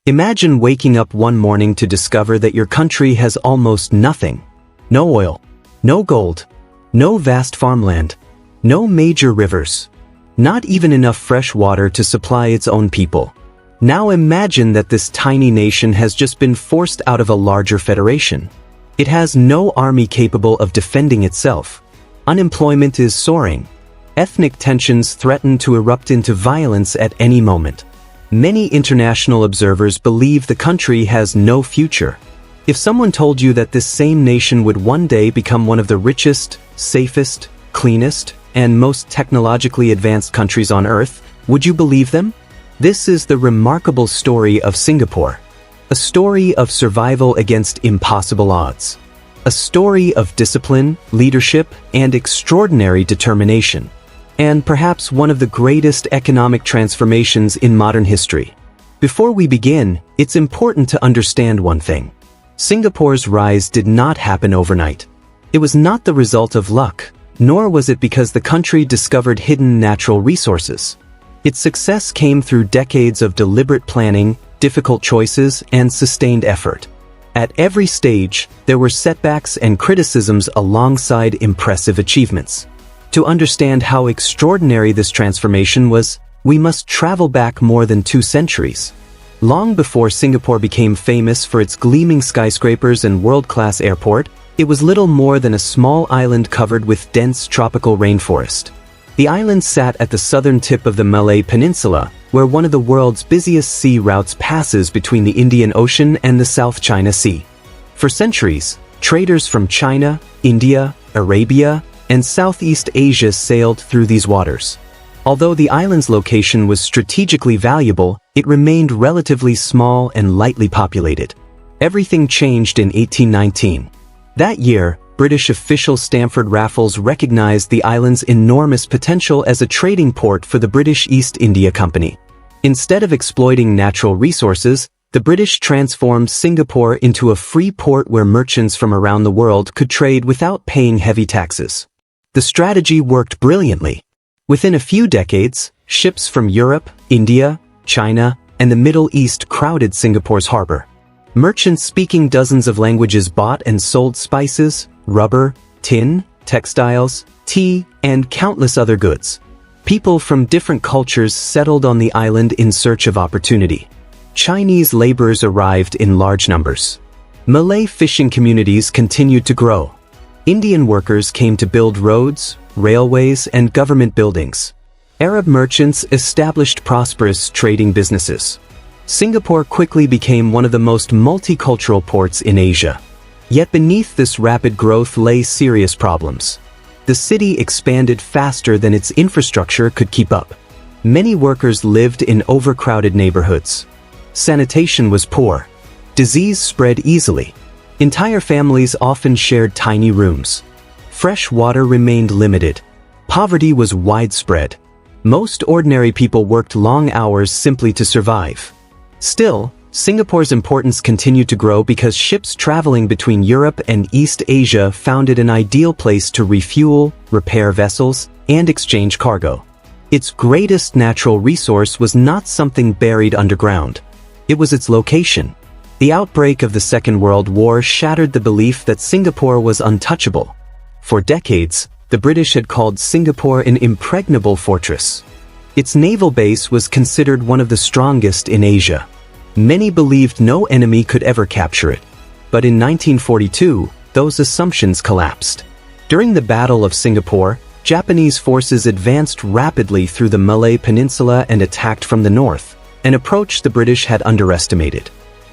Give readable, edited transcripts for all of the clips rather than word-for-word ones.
Imagine waking up one morning to discover that your country has almost nothing. No oil, no gold, no vast farmland, no major rivers, not even enough fresh water to supply its own people. Now imagine that this tiny nation has just been forced out of a larger federation. It has no army capable of defending itself. Unemployment is soaring. Ethnic tensions threaten to erupt into violence at any moment. Many international observers believe the country has no future. If someone told you that this same nation would one day become one of the richest, safest, cleanest, and most technologically advanced countries on Earth, would you believe them? This is the remarkable story of Singapore. A story of survival against impossible odds. A story of discipline, leadership, and extraordinary determination. And perhaps one of the greatest economic transformations in modern history. Before we begin, it's important to understand one thing. Singapore's rise did not happen overnight. It was not the result of luck, nor was it because the country discovered hidden natural resources. Its success came through decades of deliberate planning, difficult choices, and sustained effort. At every stage, there were setbacks and criticisms alongside impressive achievements. To understand how extraordinary this transformation was, we must travel back more than 2 centuries. Long before Singapore became famous for its gleaming skyscrapers and world-class airport, it was little more than a small island covered with dense tropical rainforest. The island sat at the southern tip of the Malay Peninsula, where one of the world's busiest sea routes passes between the Indian Ocean and the South China Sea. For centuries, traders from China, India, Arabia, and Southeast Asia sailed through these waters. Although the island's location was strategically valuable, it remained relatively small and lightly populated. Everything changed in 1819. That year, British official Stamford Raffles recognized the island's enormous potential as a trading port for the British East India Company. Instead of exploiting natural resources, the British transformed Singapore into a free port where merchants from around the world could trade without paying heavy taxes. The strategy worked brilliantly. Within a few decades, ships from Europe, India, China, and the Middle East crowded Singapore's harbor. Merchants speaking dozens of languages bought and sold spices, rubber, tin, textiles, tea, and countless other goods. People from different cultures settled on the island in search of opportunity. Chinese laborers arrived in large numbers. Malay fishing communities continued to grow. Indian workers came to build roads, railways, and government buildings. Arab merchants established prosperous trading businesses. Singapore quickly became one of the most multicultural ports in Asia. Yet beneath this rapid growth lay serious problems. The city expanded faster than its infrastructure could keep up. Many workers lived in overcrowded neighborhoods. Sanitation was poor. Disease spread easily. Entire families often shared tiny rooms. Fresh water remained limited. Poverty was widespread. Most ordinary people worked long hours simply to survive. Still, Singapore's importance continued to grow because ships traveling between Europe and East Asia found it an ideal place to refuel, repair vessels, and exchange cargo. Its greatest natural resource was not something buried underground. It was its location. The outbreak of the Second World War shattered the belief that Singapore was untouchable. For decades, the British had called Singapore an impregnable fortress. Its naval base was considered one of the strongest in Asia. Many believed no enemy could ever capture it. But in 1942, those assumptions collapsed. During the Battle of Singapore, Japanese forces advanced rapidly through the Malay Peninsula and attacked from the north, an approach the British had underestimated.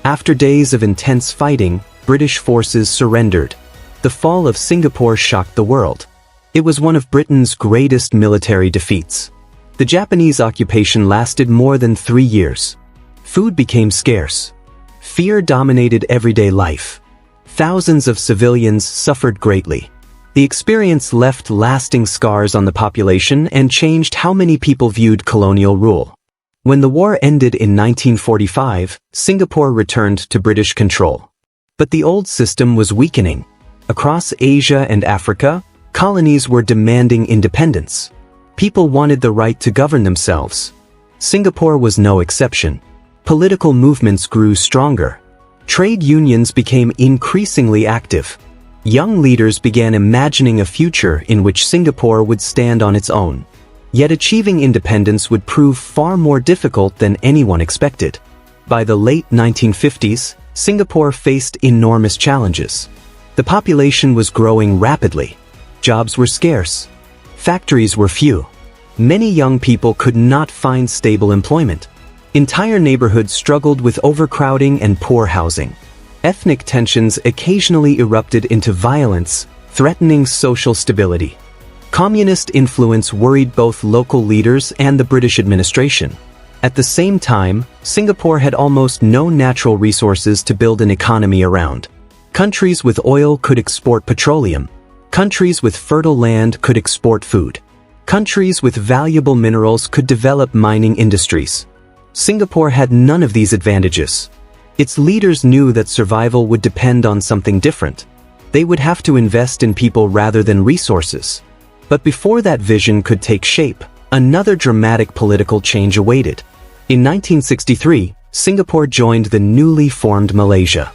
After days of intense fighting, British forces surrendered. The fall of Singapore shocked the world. It was one of Britain's greatest military defeats. The Japanese occupation lasted more than 3 years. Food became scarce. Fear dominated everyday life. Thousands of civilians suffered greatly. The experience left lasting scars on the population and changed how many people viewed colonial rule. When the war ended in 1945, Singapore returned to British control. But the old system was weakening. Across Asia and Africa, colonies were demanding independence. People wanted the right to govern themselves. Singapore was no exception. Political movements grew stronger. Trade unions became increasingly active. Young leaders began imagining a future in which Singapore would stand on its own. Yet achieving independence would prove far more difficult than anyone expected. By the late 1950s, Singapore faced enormous challenges. The population was growing rapidly. Jobs were scarce. Factories were few. Many young people could not find stable employment. Entire neighborhoods struggled with overcrowding and poor housing. Ethnic tensions occasionally erupted into violence, threatening social stability. Communist influence worried both local leaders and the British administration. At the same time, Singapore had almost no natural resources to build an economy around. Countries with oil could export petroleum. Countries with fertile land could export food. Countries with valuable minerals could develop mining industries. Singapore had none of these advantages. Its leaders knew that survival would depend on something different. They would have to invest in people rather than resources. But before that vision could take shape, another dramatic political change awaited. In 1963, Singapore joined the newly formed Malaysia.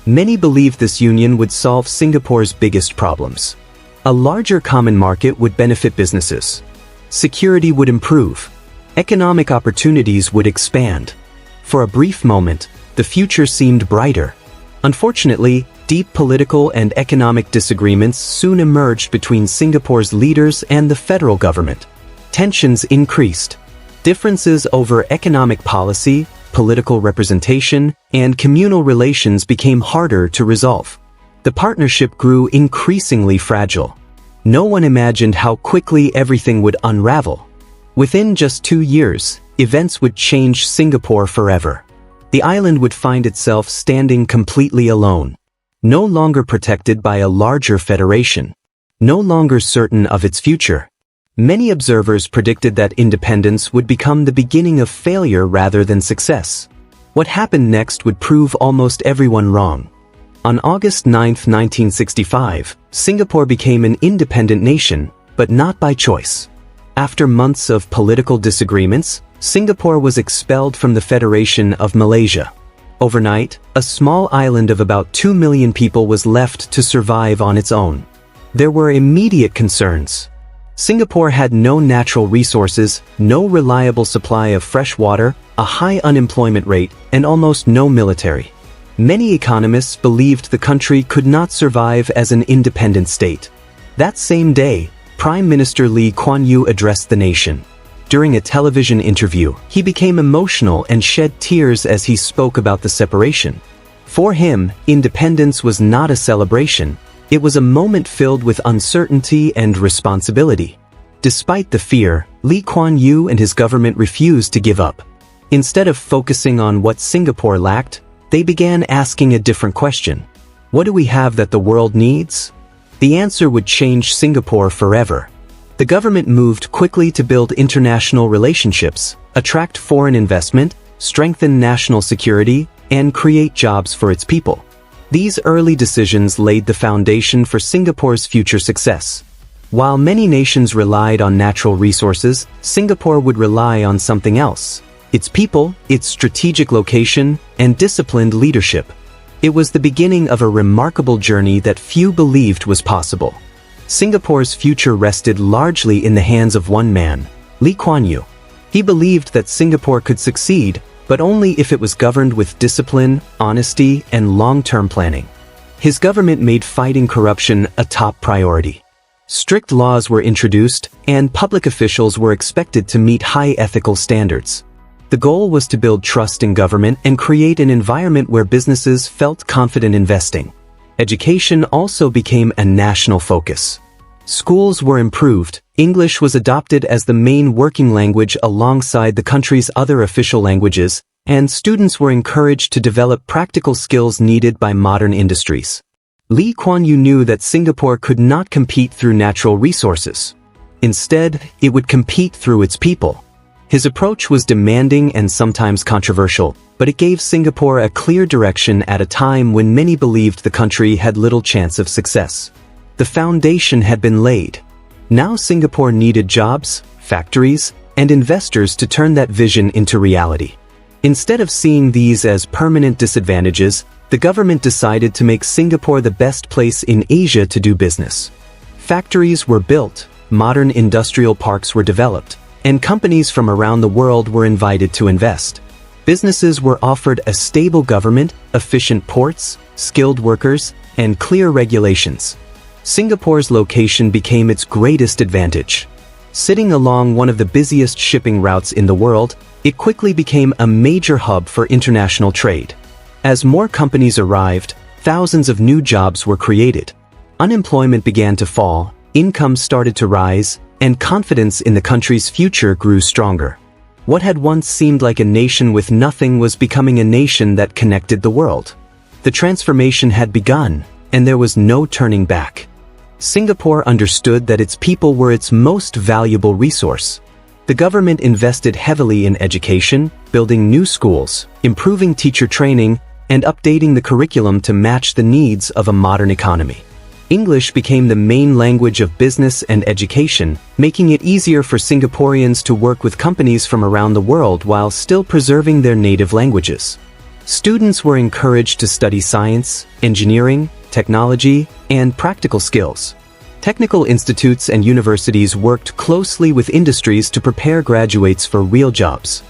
Many believed this union would solve Singapore's biggest problems. A larger common market would benefit businesses. Security would improve. Economic opportunities would expand. For a brief moment, the future seemed brighter. Unfortunately, deep political and economic disagreements soon emerged between Singapore's leaders and the federal government. Tensions increased. Differences over economic policy, political representation, and communal relations became harder to resolve. The partnership grew increasingly fragile. No one imagined how quickly everything would unravel. Within just 2 years, events would change Singapore forever. The island would find itself standing completely alone. No longer protected by a larger federation. No longer certain of its future. Many observers predicted that independence would become the beginning of failure rather than success. What happened next would prove almost everyone wrong. On August 9, 1965, Singapore became an independent nation, but not by choice. After months of political disagreements, Singapore was expelled from the Federation of Malaysia. Overnight, a small island of about 2 million people was left to survive on its own. There were immediate concerns. Singapore had no natural resources, no reliable supply of fresh water, a high unemployment rate, and almost no military. Many economists believed the country could not survive as an independent state. That same day, Prime Minister Lee Kuan Yew addressed the nation. During a television interview, he became emotional and shed tears as he spoke about the separation. For him, independence was not a celebration. It was a moment filled with uncertainty and responsibility. Despite the fear, Lee Kuan Yew and his government refused to give up. Instead of focusing on what Singapore lacked, they began asking a different question. What do we have that the world needs? The answer would change Singapore forever. The government moved quickly to build international relationships, attract foreign investment, strengthen national security, and create jobs for its people. These early decisions laid the foundation for Singapore's future success. While many nations relied on natural resources, Singapore would rely on something else: its people, its strategic location, and disciplined leadership. It was the beginning of a remarkable journey that few believed was possible. Singapore's future rested largely in the hands of one man, Lee Kuan Yew. He believed that Singapore could succeed, but only if it was governed with discipline, honesty, and long-term planning. His government made fighting corruption a top priority. Strict laws were introduced, and public officials were expected to meet high ethical standards. The goal was to build trust in government and create an environment where businesses felt confident investing. Education also became a national focus. Schools were improved, English was adopted as the main working language alongside the country's other official languages, and students were encouraged to develop practical skills needed by modern industries. Lee Kuan Yew knew that Singapore could not compete through natural resources. Instead, it would compete through its people. His approach was demanding and sometimes controversial, but it gave Singapore a clear direction at a time when many believed the country had little chance of success. The foundation had been laid. Now Singapore needed jobs, factories, and investors to turn that vision into reality. Instead of seeing these as permanent disadvantages, the government decided to make Singapore the best place in Asia to do business. Factories were built, modern industrial parks were developed, and companies from around the world were invited to invest. Businesses were offered a stable government, efficient ports, skilled workers, and clear regulations. Singapore's location became its greatest advantage. Sitting along one of the busiest shipping routes in the world, it quickly became a major hub for international trade. As more companies arrived, thousands of new jobs were created. Unemployment began to fall, income started to rise, and confidence in the country's future grew stronger. What had once seemed like a nation with nothing was becoming a nation that connected the world. The transformation had begun, and there was no turning back. Singapore understood that its people were its most valuable resource. The government invested heavily in education, building new schools, improving teacher training, and updating the curriculum to match the needs of a modern economy. English became the main language of business and education, making it easier for Singaporeans to work with companies from around the world while still preserving their native languages. Students were encouraged to study science, engineering, technology, and practical skills. Technical institutes and universities worked closely with industries to prepare graduates for real jobs.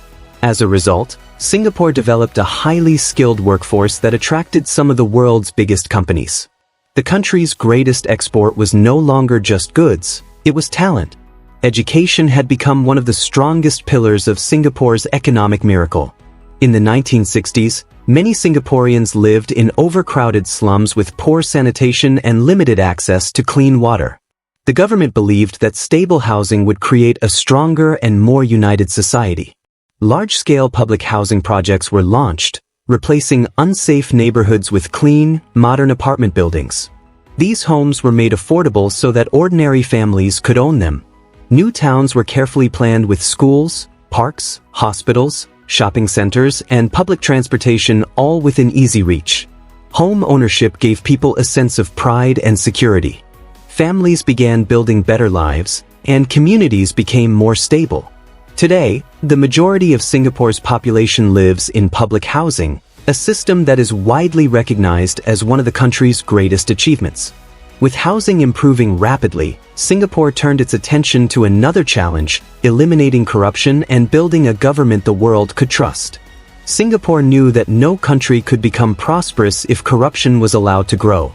As a result, Singapore developed a highly skilled workforce that attracted some of the world's biggest companies. The country's greatest export was no longer just goods, it was talent. Education had become one of the strongest pillars of Singapore's economic miracle. In the 1960s, many Singaporeans lived in overcrowded slums with poor sanitation and limited access to clean water. The government believed that stable housing would create a stronger and more united society. Large-scale public housing projects were launched, replacing unsafe neighborhoods with clean, modern apartment buildings. These homes were made affordable so that ordinary families could own them. New towns were carefully planned with schools, parks, hospitals, shopping centers, and public transportation all within easy reach. Home ownership gave people a sense of pride and security. Families began building better lives, and communities became more stable. Today, the majority of Singapore's population lives in public housing, a system that is widely recognized as one of the country's greatest achievements. With housing improving rapidly, Singapore turned its attention to another challenge, eliminating corruption and building a government the world could trust. Singapore knew that no country could become prosperous if corruption was allowed to grow.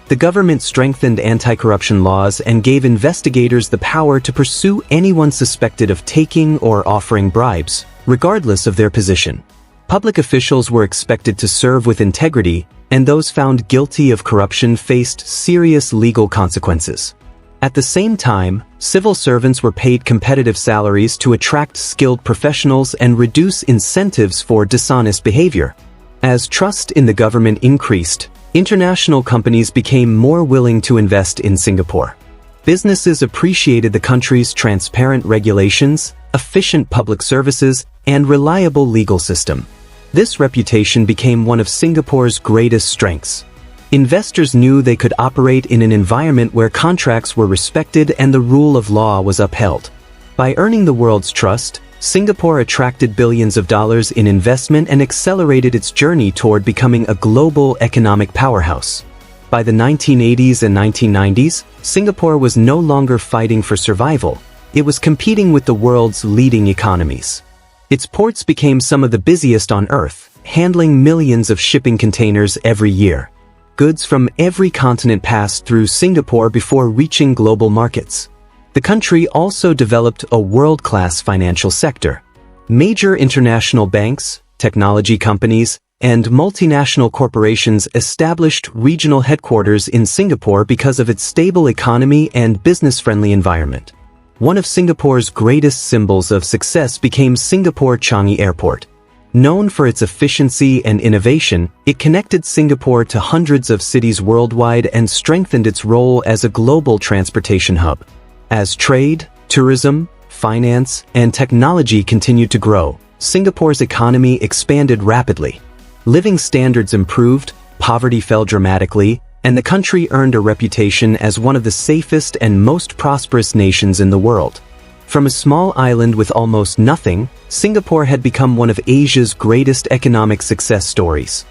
The government strengthened anti-corruption laws and gave investigators the power to pursue anyone suspected of taking or offering bribes, regardless of their position. Public officials were expected to serve with integrity, and those found guilty of corruption faced serious legal consequences. At the same time, civil servants were paid competitive salaries to attract skilled professionals and reduce incentives for dishonest behavior. As trust in the government increased, international companies became more willing to invest in Singapore. Businesses appreciated the country's transparent regulations, efficient public services, and reliable legal system. This reputation became one of Singapore's greatest strengths. Investors knew they could operate in an environment where contracts were respected and the rule of law was upheld. By earning the world's trust, Singapore attracted billions of dollars in investment and accelerated its journey toward becoming a global economic powerhouse. By the 1980s and 1990s, Singapore was no longer fighting for survival. It was competing with the world's leading economies. Its ports became some of the busiest on Earth, handling millions of shipping containers every year. Goods from every continent passed through Singapore before reaching global markets. The country also developed a world-class financial sector. Major international banks, technology companies, and multinational corporations established regional headquarters in Singapore because of its stable economy and business-friendly environment. One of Singapore's greatest symbols of success became Singapore Changi Airport. Known for its efficiency and innovation, it connected Singapore to hundreds of cities worldwide and strengthened its role as a global transportation hub. As trade, tourism, finance, and technology continued to grow, Singapore's economy expanded rapidly. Living standards improved, poverty fell dramatically, and the country earned a reputation as one of the safest and most prosperous nations in the world. From a small island with almost nothing, Singapore had become one of Asia's greatest economic success stories.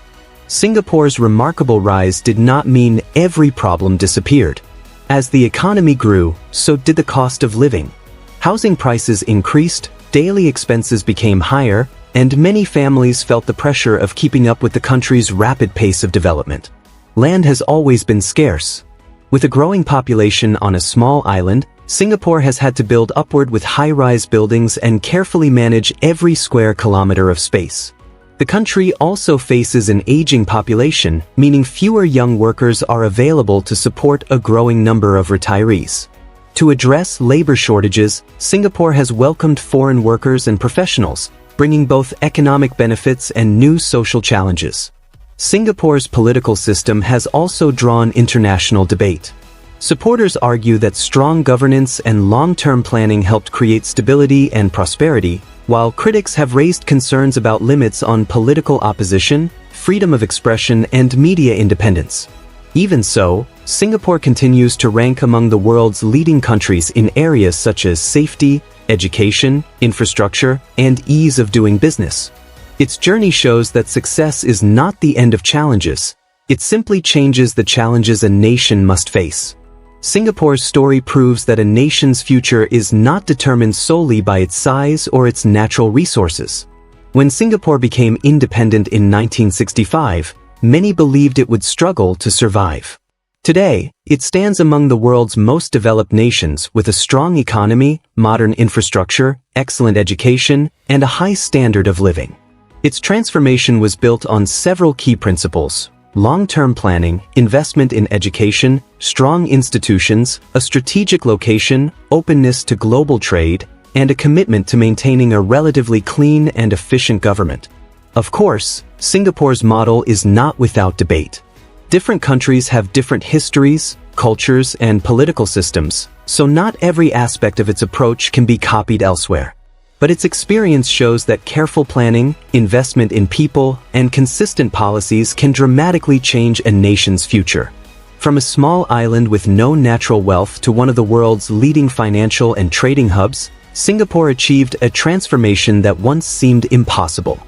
Singapore's remarkable rise did not mean every problem disappeared. As the economy grew, so did the cost of living. Housing prices increased, daily expenses became higher, and many families felt the pressure of keeping up with the country's rapid pace of development. Land has always been scarce. With a growing population on a small island, Singapore has had to build upward with high-rise buildings and carefully manage every square kilometer of space. The country also faces an aging population, meaning fewer young workers are available to support a growing number of retirees. To address labor shortages, Singapore has welcomed foreign workers and professionals, bringing both economic benefits and new social challenges. Singapore's political system has also drawn international debate. Supporters argue that strong governance and long-term planning helped create stability and prosperity, while critics have raised concerns about limits on political opposition, freedom of expression, and media independence. Even so, Singapore continues to rank among the world's leading countries in areas such as safety, education, infrastructure, and ease of doing business. Its journey shows that success is not the end of challenges. It simply changes the challenges a nation must face. Singapore's story proves that a nation's future is not determined solely by its size or its natural resources. When Singapore became independent in 1965, many believed it would struggle to survive. Today, it stands among the world's most developed nations with a strong economy, modern infrastructure, excellent education, and a high standard of living. Its transformation was built on several key principles: long-term planning, investment in education, strong institutions, a strategic location, openness to global trade, and a commitment to maintaining a relatively clean and efficient government. Of course, Singapore's model is not without debate. Different countries have different histories, cultures, and political systems, so not every aspect of its approach can be copied elsewhere. But its experience shows that careful planning, investment in people, and consistent policies can dramatically change a nation's future. From a small island with no natural wealth to one of the world's leading financial and trading hubs, Singapore achieved a transformation that once seemed impossible.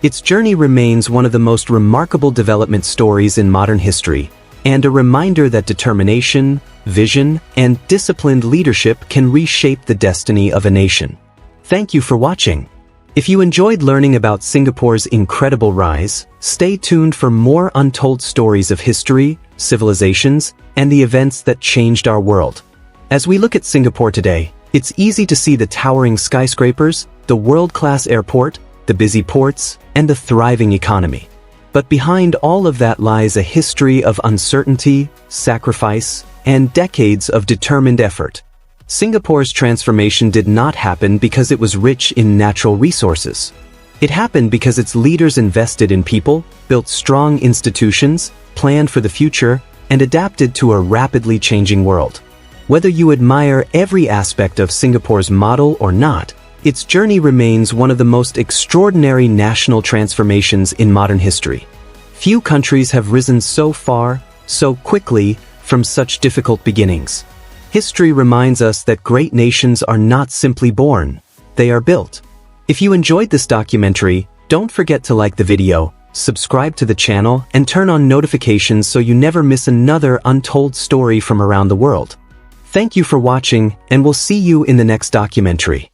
Its journey remains one of the most remarkable development stories in modern history, and a reminder that determination, vision, and disciplined leadership can reshape the destiny of a nation. Thank you for watching. If you enjoyed learning about Singapore's incredible rise, stay tuned for more untold stories of history, civilizations, and the events that changed our world. As we look at Singapore today, it's easy to see the towering skyscrapers, the world-class airport, the busy ports, and the thriving economy. But behind all of that lies a history of uncertainty, sacrifice, and decades of determined effort. Singapore's transformation did not happen because it was rich in natural resources. It happened because its leaders invested in people, built strong institutions, planned for the future, and adapted to a rapidly changing world. Whether you admire every aspect of Singapore's model or not, its journey remains one of the most extraordinary national transformations in modern history. Few countries have risen so far, so quickly, from such difficult beginnings. History reminds us that great nations are not simply born, they are built. If you enjoyed this documentary, don't forget to like the video, subscribe to the channel, and turn on notifications so you never miss another untold story from around the world. Thank you for watching, and we'll see you in the next documentary.